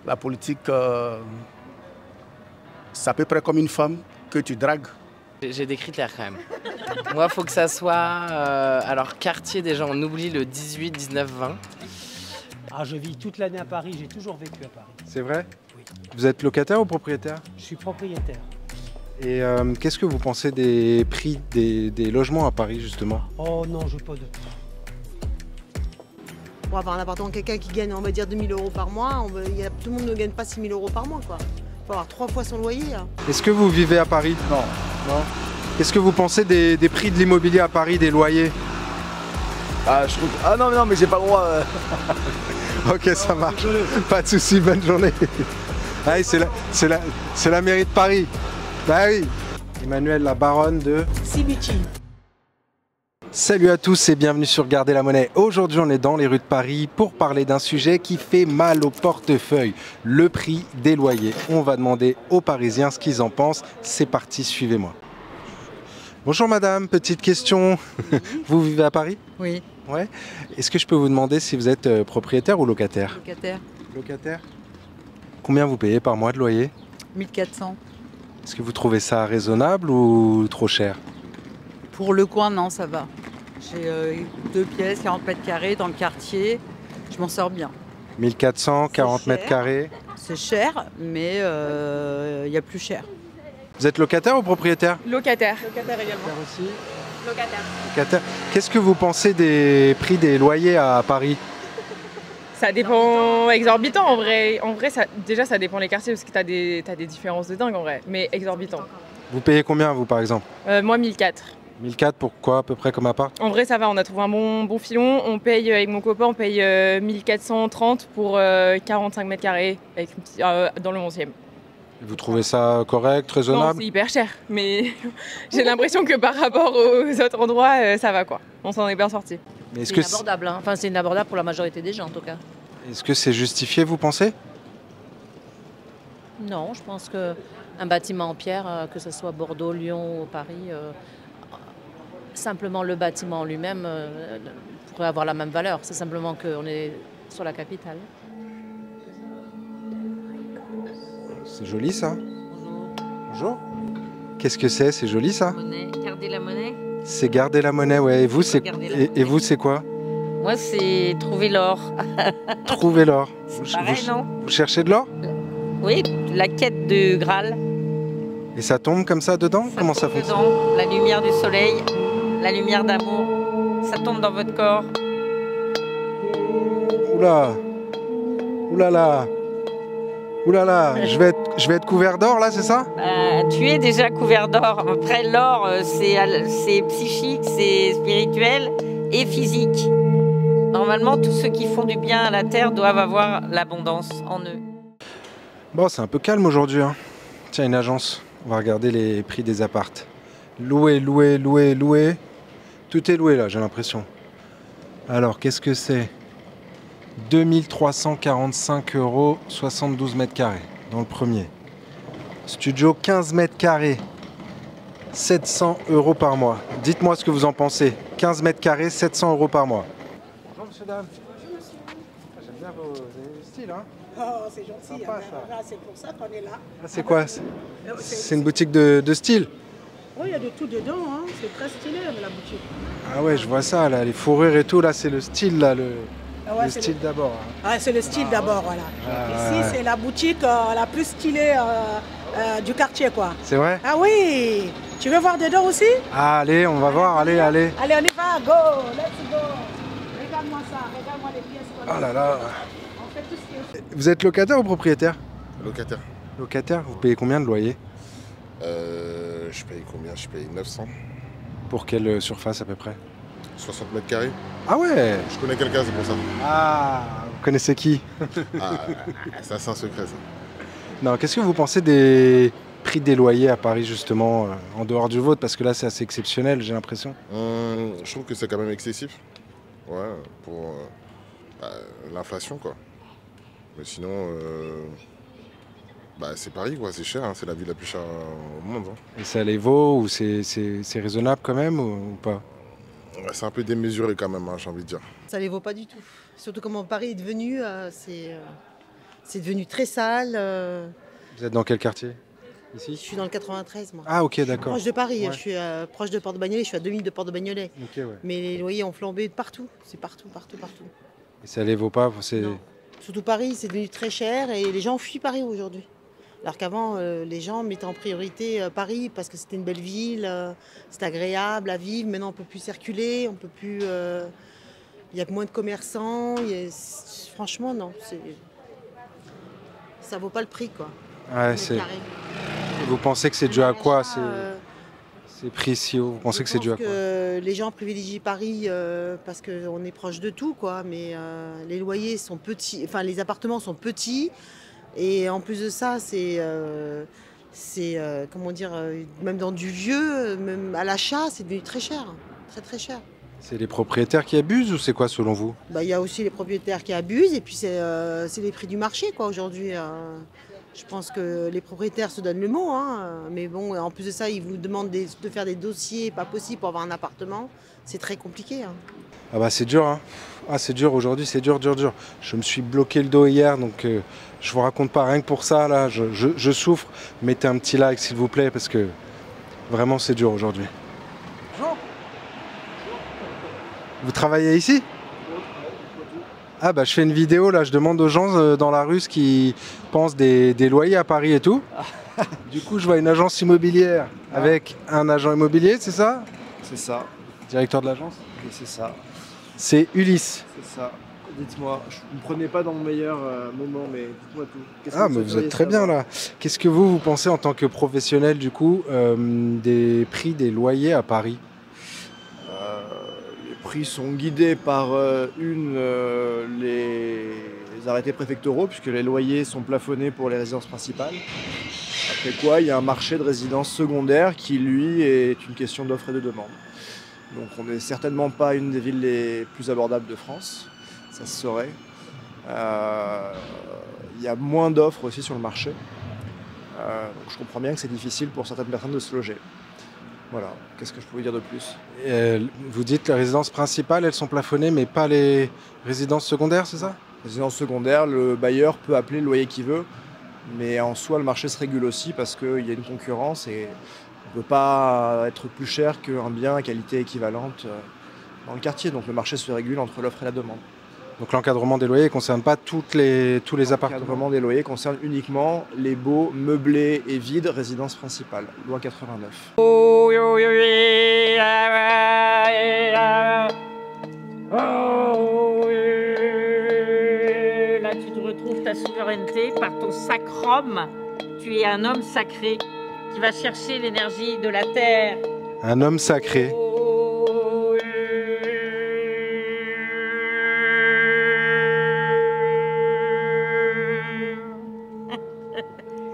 La politique, c'est à peu près comme une femme que tu dragues. J'ai des critères quand même. Moi, il faut que ça soit... alors, quartier, déjà, on oublie le 18, 19, 20. Ah, je vis toute l'année à Paris, j'ai toujours vécu à Paris. C'est vrai? Oui. Vous êtes locataire ou propriétaire? Je suis propriétaire. Et qu'est-ce que vous pensez des prix des logements à Paris, justement? Oh non, je pas de... Pour avoir un appartement, quelqu'un qui gagne, on va dire, 2000 € par mois, tout le monde ne gagne pas 6000 € par mois, quoi. Il faut avoir 3 fois son loyer. Hein. Est-ce que vous vivez à Paris? Non. Non. Qu'est-ce que vous pensez des prix de l'immobilier à Paris, des loyers? Ah, je trouve... ah non, mais j'ai pas le droit. Ok, ça marche. Pas de soucis, bonne journée. Ah oui, c'est la mairie de Paris. Bah oui. Emmanuel, la baronne de Sibichi. Salut à tous et bienvenue sur Gardez la monnaie. Aujourd'hui, on est dans les rues de Paris pour parler d'un sujet qui fait mal au portefeuille, le prix des loyers. On va demander aux Parisiens ce qu'ils en pensent. C'est parti, suivez-moi. Bonjour madame, petite question. Oui. Vous vivez à Paris? Oui. Ouais. Est-ce que je peux vous demander si vous êtes propriétaire ou locataire? Locataire. Locataire. Combien vous payez par mois de loyer? 1400. Est-ce que vous trouvez ça raisonnable ou trop cher? Pour le coin, non, ça va. J'ai 2 pièces, 40 mètres carrés dans le quartier. Je m'en sors bien. 1400, 40 mètres carrés. C'est cher, mais il y a plus cher. Vous êtes locataire ou propriétaire? Locataire. Locataire également. Aussi. Locataire. Locataire. Qu'est-ce que vous pensez des prix des loyers à Paris? Ça dépend exorbitant en vrai. En vrai, déjà ça dépend les quartiers parce que t'as des différences de dingue en vrai. Mais exorbitant. Vous payez combien vous par exemple? Moi 1004. 1004 pour quoi à peu près comme appart? En vrai ça va, on a trouvé un bon filon. On paye avec mon copain, on paye 1430 pour 45 mètres carrés avec, dans le 11e. Vous trouvez ça correct, Non, raisonnable? c'est hyper cher. Mais j'ai l'impression que par rapport aux autres endroits, ça va quoi. On s'en est bien sorti. Mais est-ce C'est que inabordable, hein. Enfin c'est inabordable pour la majorité des gens en tout cas. est-ce que c'est justifié vous pensez? Non, je pense qu'un bâtiment en pierre, que ce soit Bordeaux, Lyon ou Paris, simplement le bâtiment en lui-même pourrait avoir la même valeur. C'est simplement qu'on est sur la capitale. C'est joli ça. Bonjour. Bonjour. Qu'est-ce que c'est joli ça? Monnaie. Gardez la monnaie. C'est garder la monnaie, ouais. Et vous c'est vous c'est quoi? Moi c'est trouver l'or. Trouver l'or. C'est pareil, non? Vous cherchez de l'or? Oui, la quête du Graal. Et ça tombe comme ça dedans? Comment ça tombe fonctionne? dedans, la lumière du soleil, la lumière d'amour, ça tombe dans votre corps. Oula! Oulala! Oulala! Je vais être couvert d'or là, c'est ça? Tu es déjà couvert d'or. Après, l'or, c'est psychique, c'est spirituel et physique. Normalement, tous ceux qui font du bien à la terre doivent avoir l'abondance en eux. Bon, c'est un peu calme aujourd'hui, hein. Tiens, une agence. On va regarder les prix des appartes. Loué, loué, loué, loué. Tout est loué là, j'ai l'impression. Alors, qu'est-ce que c'est? 2345 €, 72 mètres carrés dans le premier. Studio 15 mètres carrés, 700 € par mois. Dites-moi ce que vous en pensez. 15 mètres carrés, 700 € par mois. Bonjour monsieur, dame. Bonjour monsieur. J'aime bien vos styles, hein. Oh, c'est gentil. Sympa, ça. C'est pour ça qu'on est là. Ah, c'est quoi? C'est une boutique de style? Oh, il y a de tout dedans. Hein. C'est très stylé la boutique. Ah ouais, je vois ça, là, les fourrures et tout, là, c'est le style, là, Ah ouais, le style d'abord. Hein. Ah, c'est le style d'abord, voilà. Ah, Ici, ouais. c'est la boutique la plus stylée du quartier, quoi. C'est vrai? Ah oui! Tu veux voir dedans aussi? Ah, allez, on va voir, allez, allez. Allez, on y va, go! Let's go! Regarde-moi ça, regarde-moi les pièces. Oh là là. On fait tout ce qui est... Vous êtes locataire ou propriétaire? Locataire. Locataire, vous payez combien de loyer? Je paye combien? Je paye 900. Pour quelle surface à peu près? 60 mètres carrés. Ah ouais! Je connais quelqu'un, c'est pour ça. Ah, vous connaissez qui? Ah, ça c'est un secret ça. Non, qu'est-ce que vous pensez des prix des loyers à Paris justement, en dehors du vôtre? Parce que là c'est assez exceptionnel, j'ai l'impression. Je trouve que c'est quand même excessif. Ouais, pour l'inflation quoi. Mais sinon, c'est Paris quoi, c'est cher, hein, c'est la ville la plus chère au monde. Hein. Et ça les vaut ou c'est raisonnable quand même ou pas? Ouais, c'est un peu démesuré quand même, hein, j'ai envie de dire. Ça ne les vaut pas du tout. Surtout comment Paris est devenu, c'est C'est devenu très sale. Vous êtes dans quel quartier? Je Ici? suis dans le 93, moi. Ah, ok, d'accord. Proche de Paris, Ouais. je suis proche de Porte de Bagnolet, je suis à 2 minutes de Porte de Bagnolet. Ok, ouais. Mais les loyers ont flambé de partout, c'est partout. Et ça les vaut pas? Non. Surtout Paris, c'est devenu très cher et les gens fuient Paris aujourd'hui. Alors qu'avant, les gens mettaient en priorité Paris parce que c'était une belle ville, c'était agréable à vivre. Maintenant, on ne peut plus circuler, on peut plus. Il y a moins de commerçants. Franchement, non. Ça vaut pas le prix, quoi. Ouais, Vous pensez que c'est dû à quoi ces prix si hauts? Vous pensez que c'est dû à quoi? Les gens privilégient Paris parce qu'on est proche de tout, quoi. Mais les loyers sont petits, enfin les appartements sont petits. Et en plus de ça, comment dire, même dans du vieux, même à l'achat, c'est devenu très cher, très cher. C'est les propriétaires qui abusent ou c'est quoi selon vous? Il y a aussi les propriétaires qui abusent et puis c'est les prix du marché, quoi, aujourd'hui. Je pense que les propriétaires se donnent le mot, hein, mais bon, en plus de ça, ils vous demandent de faire des dossiers pas possibles pour avoir un appartement. C'est très compliqué. Hein. Ah bah c'est dur, hein. Ah c'est dur aujourd'hui, c'est dur. Je me suis bloqué le dos hier, donc je vous raconte pas, rien que pour ça, là, je souffre. Mettez un petit like s'il vous plaît, parce que vraiment c'est dur aujourd'hui. Bonjour. Vous travaillez ici? Ah bah je fais une vidéo là, je demande aux gens dans la rue ce qu'ils pensent des loyers à Paris et tout. Du coup je vois une agence immobilière avec un agent immobilier, c'est ça? C'est ça. Directeur de l'agence? Et c'est ça. C'est Ulysse. C'est ça. Dites-moi, je ne me prenais pas dans mon meilleur moment, mais dites-moi tout. Ah mais vous êtes très bien là. Qu'est-ce que vous pensez en tant que professionnel du coup des prix des loyers à Paris? Les prix sont guidés par les arrêtés préfectoraux, puisque les loyers sont plafonnés pour les résidences principales. Après quoi, il y a un marché de résidences secondaires qui, lui, est une question d'offre et de demande. Donc on n'est certainement pas une des villes les plus abordables de France, ça se saurait. Il y a moins d'offres aussi sur le marché. Donc je comprends bien que c'est difficile pour certaines personnes de se loger. Voilà, qu'est-ce que je pouvais dire de plus? Vous dites que les résidences principales, elles sont plafonnées, mais pas les résidences secondaires, c'est ça? Résidence secondaire, le bailleur peut appeler le loyer qu'il veut, mais en soi, le marché se régule aussi parce qu'il y a une concurrence et on ne peut pas être plus cher qu'un bien à qualité équivalente dans le quartier. Donc le marché se régule entre l'offre et la demande. Donc l'encadrement des loyers ne concerne pas tous les appartements? L'encadrement des loyers concerne uniquement les baux meublés et vides résidences principales, loi 89. Là, tu te retrouves ta souveraineté par ton sacrum. Tu es un homme sacré qui va chercher l'énergie de la terre. Un homme sacré.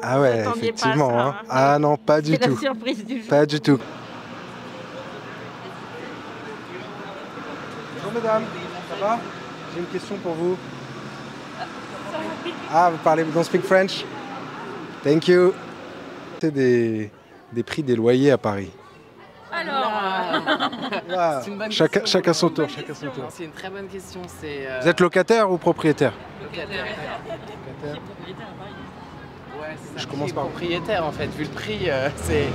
Ah ouais, effectivement. Pas ça, hein. Ah non, pas du C'est tout. la surprise du jour. Pas du tout. Bonjour mesdames, ça va? J'ai une question pour vous. Ah, vous parlez, vous don't speak French? Thank you. C'est des prix des loyers à Paris. Alors, Wow. c'est une bonne Chacun question. son tour, chacun son tour. C'est une très bonne question. Vous êtes locataire ou propriétaire? Locataire. Ouais, c'est ça. Je commence par- propriétaire en fait. Vu le prix, c'est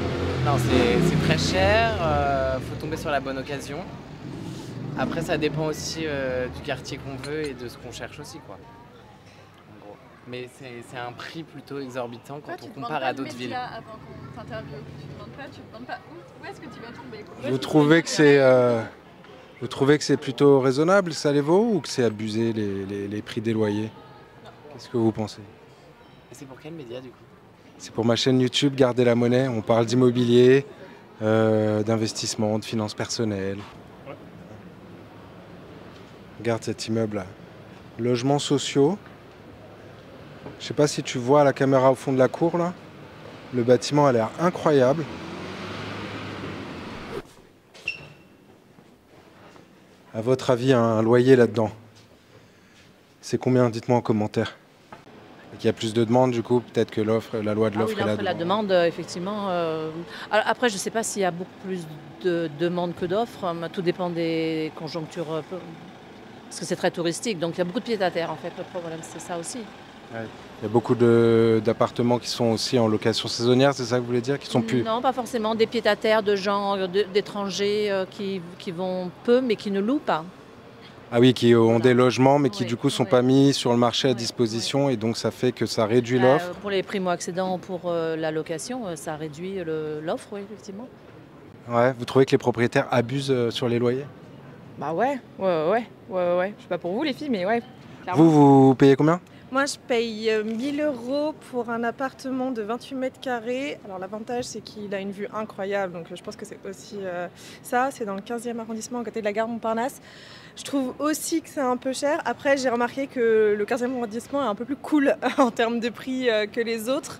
très cher. Faut tomber sur la bonne occasion. Après, ça dépend aussi du quartier qu'on veut et de ce qu'on cherche aussi, quoi. En gros. Mais c'est un prix plutôt exorbitant quand on compare à d'autres villes. Avant qu'on t'interviewe, tu ne demandes pas où est-ce que tu vas tomber. Vous trouvez que c'est plutôt raisonnable, ça les vaut, ou que c'est abusé les prix des loyers? Qu'est-ce que vous pensez? Et c'est pour quel média du coup? C'est pour ma chaîne YouTube Gardez la monnaie. On parle d'immobilier, d'investissement, de finances personnelles. Ouais. Regarde cet immeuble-là. Logements sociaux. Je sais pas si tu vois la caméra au fond de la cour là. Le bâtiment a l'air incroyable. À votre avis, un loyer là-dedans, c'est combien? Dites-moi en commentaire. Et qu'il y a plus de demandes, du coup, peut-être que l'offre, la loi de l'offre et la demande. Effectivement. Après, je ne sais pas s'il y a beaucoup plus de demandes que d'offres. Tout dépend des conjonctures. Parce que c'est très touristique, donc il y a beaucoup de pieds à terre, en fait. Le problème, c'est ça aussi. Il y a beaucoup d'appartements qui sont aussi en location saisonnière, c'est ça que vous voulez dire, qui sont plus... Non, pas forcément. Des pieds-à-terre de gens, d'étrangers qui vont peu, mais qui ne louent pas. Ah oui, qui ont des logements, mais qui du coup ne sont pas mis sur le marché à disposition, et donc ça fait que ça réduit l'offre. Pour les primo-accédants, pour la location, ça réduit l'offre, oui, effectivement. Ouais, vous trouvez que les propriétaires abusent sur les loyers? Bah ouais. Je sais pas pour vous les filles, mais ouais. Clairement. Vous payez combien? Moi, je paye 1 000 € pour un appartement de 28 mètres carrés. Alors, l'avantage, c'est qu'il a une vue incroyable. Donc, je pense que c'est aussi ça. C'est dans le 15e arrondissement, à côté de la gare Montparnasse. Je trouve aussi que c'est un peu cher. Après, j'ai remarqué que le 15e arrondissement est un peu plus cool en termes de prix que les autres.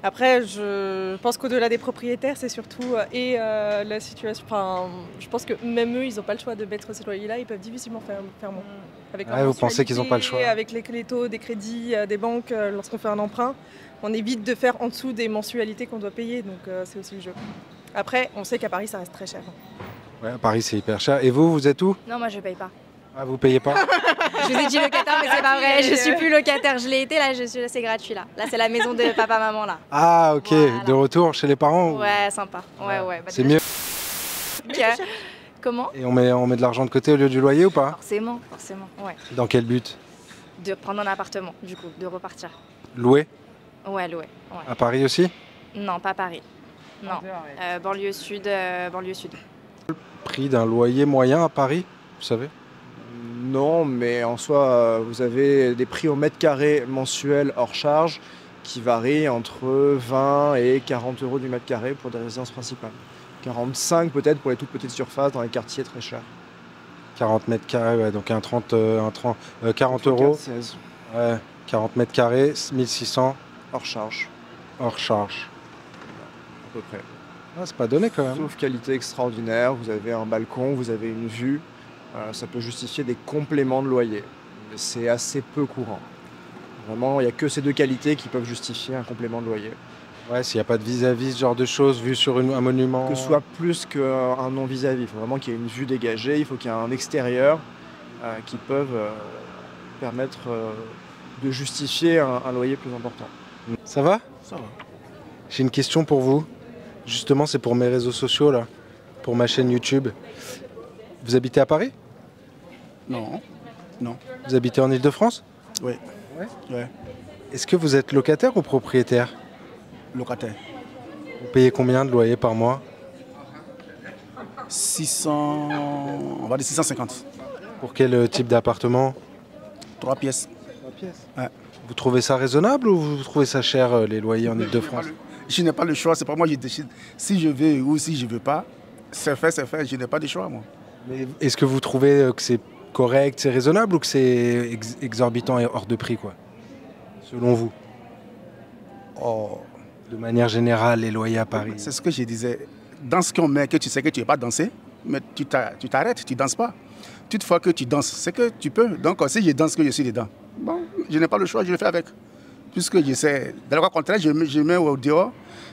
Après, je pense qu'au-delà des propriétaires, c'est surtout la situation. Enfin, je pense que même eux, ils n'ont pas le choix de mettre ces loyers-là. Ils peuvent difficilement faire moins. Avec vous pensez qu'ils n'ont pas le choix? Avec les taux des crédits des banques, lorsqu'on fait un emprunt, on évite de faire en dessous des mensualités qu'on doit payer. Donc, c'est aussi le jeu. Après, on sait qu'à Paris, ça reste très cher. Ouais, à Paris, c'est hyper cher. Et vous êtes où? Non, moi je paye pas. Ah, vous payez pas? Je vous ai dit locataire, mais c'est pas vrai. Je suis plus locataire. Je l'ai été, là, c'est gratuit là. Là, c'est la maison de papa-maman là. Ah, ok. Voilà. De retour chez les parents? Ouais, sympa. Ouais. Bah, c'est mieux. Comment? Et on met de l'argent de côté au lieu du loyer ou pas? Forcément, ouais. Dans quel but? De prendre un appartement, du coup, de repartir. Louer? Ouais, louer. Ouais. À Paris aussi? Non, pas Paris. Non. Banlieue sud. Le prix d'un loyer moyen à Paris, vous savez? Non, mais en soi, vous avez des prix au mètre carré mensuel hors charge qui varient entre 20 et 40 € du mètre carré pour des résidences principales. 45 peut-être pour les toutes petites surfaces dans les quartiers très chers. 40 mètres carrés, ouais, donc 40 €. 16. Ouais, 40 mètres carrés, 1600. Hors charge. Hors charge. À peu près. Ah, c'est pas donné quand même. Sauf qualité extraordinaire, vous avez un balcon, vous avez une vue. Ça peut justifier des compléments de loyer. Mais c'est assez peu courant. Vraiment, il n'y a que ces deux qualités qui peuvent justifier un complément de loyer. Ouais, s'il n'y a pas de vis-à-vis, ce genre de choses, vu sur un monument. Que ce soit plus qu'un non vis-à-vis. Il faut vraiment qu'il y ait une vue dégagée, il faut qu'il y ait un extérieur qui peuvent permettre de justifier un loyer plus important. Ça va? Ça va. J'ai une question pour vous. Justement, c'est pour mes réseaux sociaux, là, pour ma chaîne YouTube. Vous habitez à Paris? Non. Vous habitez en Ile-de-France? Oui. Ouais. Est-ce que vous êtes locataire ou propriétaire? Locataire. Vous payez combien de loyer par mois? 600... On va dire 650. Pour quel type d'appartement? 3 pièces. 3 pièces? Ouais. Vous trouvez ça raisonnable ou vous trouvez ça cher, les loyers en Ile-de-France? Je n'ai pas le choix, c'est pas moi qui décide. Si je veux ou si je ne veux pas, c'est fait, je n'ai pas de choix, moi. Mais est-ce que vous trouvez que c'est correct, c'est raisonnable ou que c'est exorbitant et hors de prix, quoi? Selon vous? Oh. De manière générale, les loyers à Paris. C'est ce que je disais. Dans ce qu'on met, que tu sais que tu ne veux pas danser, mais tu t'arrêtes, tu ne danses pas. Toutefois que tu danses, c'est que tu peux. Donc si je danse, que je suis dedans, bon, je n'ai pas le choix, je le fais avec. Puisque je sais, dans le cas contraire, je mets au dehors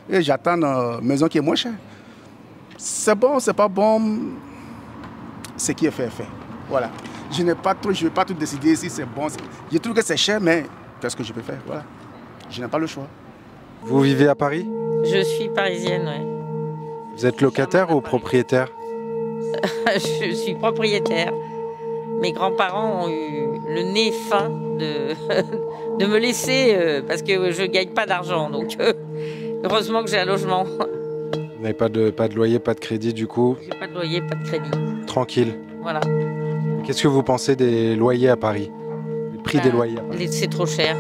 et j'attends une maison qui est moins chère. C'est bon, c'est pas bon. Ce qui est fait est fait. Voilà. Je ne vais pas tout décider si c'est bon. Je trouve que c'est cher, mais qu'est-ce que je peux faire? Voilà. Je n'ai pas le choix. Vous vivez à Paris? Je suis parisienne, oui. Vous êtes locataire ou propriétaire? Je suis propriétaire. Mes grands-parents ont eu le nez fin de me laisser parce que je ne gagne pas d'argent. Donc heureusement que j'ai un logement. Vous n'avez pas de loyer, pas de crédit du coup? J'ai pas de loyer, pas de crédit. Tranquille. Voilà. Qu'est-ce que vous pensez des loyers à Paris? Les prix des loyers à Paris? C'est trop cher.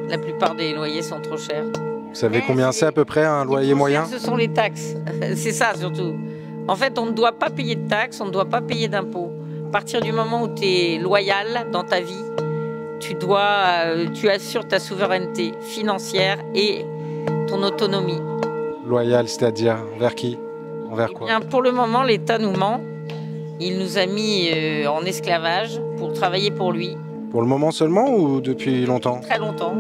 La plupart des loyers sont trop chers. Vous savez combien c'est à peu près un loyer moyen? Ce sont les taxes. C'est ça surtout. En fait, on ne doit pas payer de taxes, on ne doit pas payer d'impôts. À partir du moment où tu es loyal dans ta vie, tu assures ta souveraineté financière et ton autonomie. Loyal, c'est-à-dire envers qui? Envers quoi? Bien, pour le moment, l'État nous ment. Il nous a mis en esclavage pour travailler pour lui. Pour le moment seulement ou depuis longtemps? Très longtemps.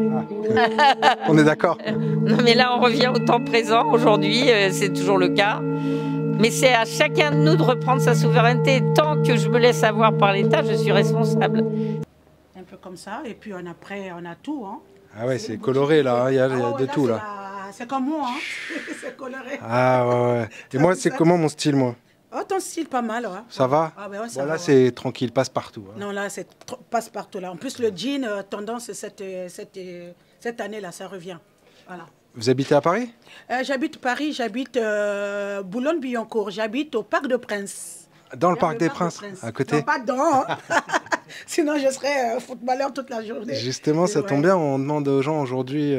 Ah. On est d'accord. Non, mais là, on revient au temps présent. Aujourd'hui, c'est toujours le cas. Mais c'est à chacun de nous de reprendre sa souveraineté. Tant que je me laisse avoir par l'État, je suis responsable. Un peu peu comme ça. Et puis après, on a tout. Hein. Ah ouais, c'est coloré là, il y a de tout là. C'est comme moi, hein. C'est coloré. Ah ouais. Et moi, c'est comment mon style, moi? Oh, ton style, pas mal. Ouais. Ça va? Ah, ben ouais, ça bon, là, va, c'est tranquille, passe partout. Hein. Non, là, c'est passe partout. Là. En plus, le jean, tendance, cette année-là, ça revient. Voilà. Vous habitez à Paris? J'habite Paris, j'habite Boulogne-Billancourt, j'habite au Parc de Princes. Dans le Parc des Princes, à côté? Non, pas dedans. Sinon, je serais footballeur toute la journée. Justement, ça tombe bien, on demande aux gens aujourd'hui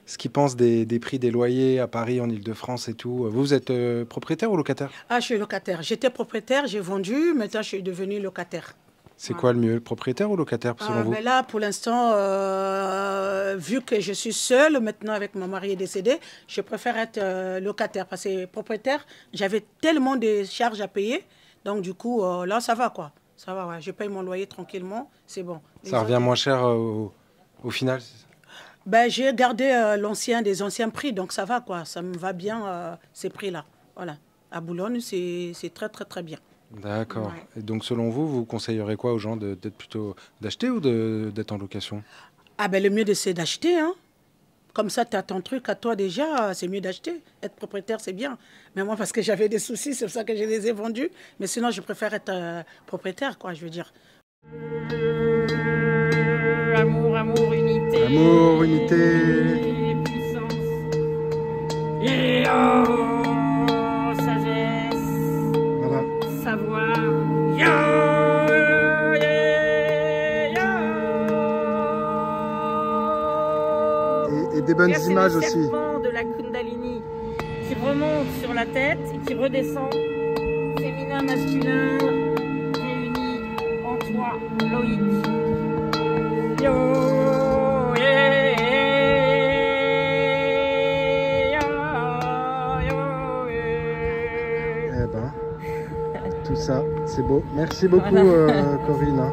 ce qu'ils pensent des prix des loyers à Paris, en Ile-de-France et tout. Vous êtes propriétaire ou locataire? Ah, je suis locataire. J'étais propriétaire, j'ai vendu, maintenant je suis devenue locataire. C'est quoi le mieux, propriétaire ou locataire selon vous? Mais là, pour l'instant, vu que je suis seule, maintenant avec mon mari est décédé, je préfère être locataire. Parce que propriétaire, j'avais tellement de charges à payer. Donc du coup, là, ça va quoi. Ça va, ouais. Je paye mon loyer tranquillement, c'est bon. Ça revient moins cher au final? Ben, j'ai gardé des anciens prix, donc ça va quoi. Ça me va bien ces prix-là. Voilà. À Boulogne, c'est très très très bien. D'accord. Ouais. Et donc selon vous, vous conseilleriez quoi aux gens d'être plutôt d'acheter ou d'être en location? Ah ben le mieux c'est d'acheter, hein. Comme ça, tu as ton truc à toi déjà, c'est mieux d'acheter. Être propriétaire, c'est bien. Mais moi, parce que j'avais des soucis, c'est pour ça que je les ai vendus. Mais sinon, je préfère être propriétaire, quoi, je veux dire. Amour, amour, unité. Amour, unité. Puissance. Et oh, sagesse. Voilà. Savoir. Et des bonnes images aussi. aussi. De la Kundalini qui remonte sur la tête et qui redescend. Féminin, masculin, réunis en toi, Loïc. Yo, Eh ben, tout ça, c'est beau. Merci beaucoup, voilà. Corinne.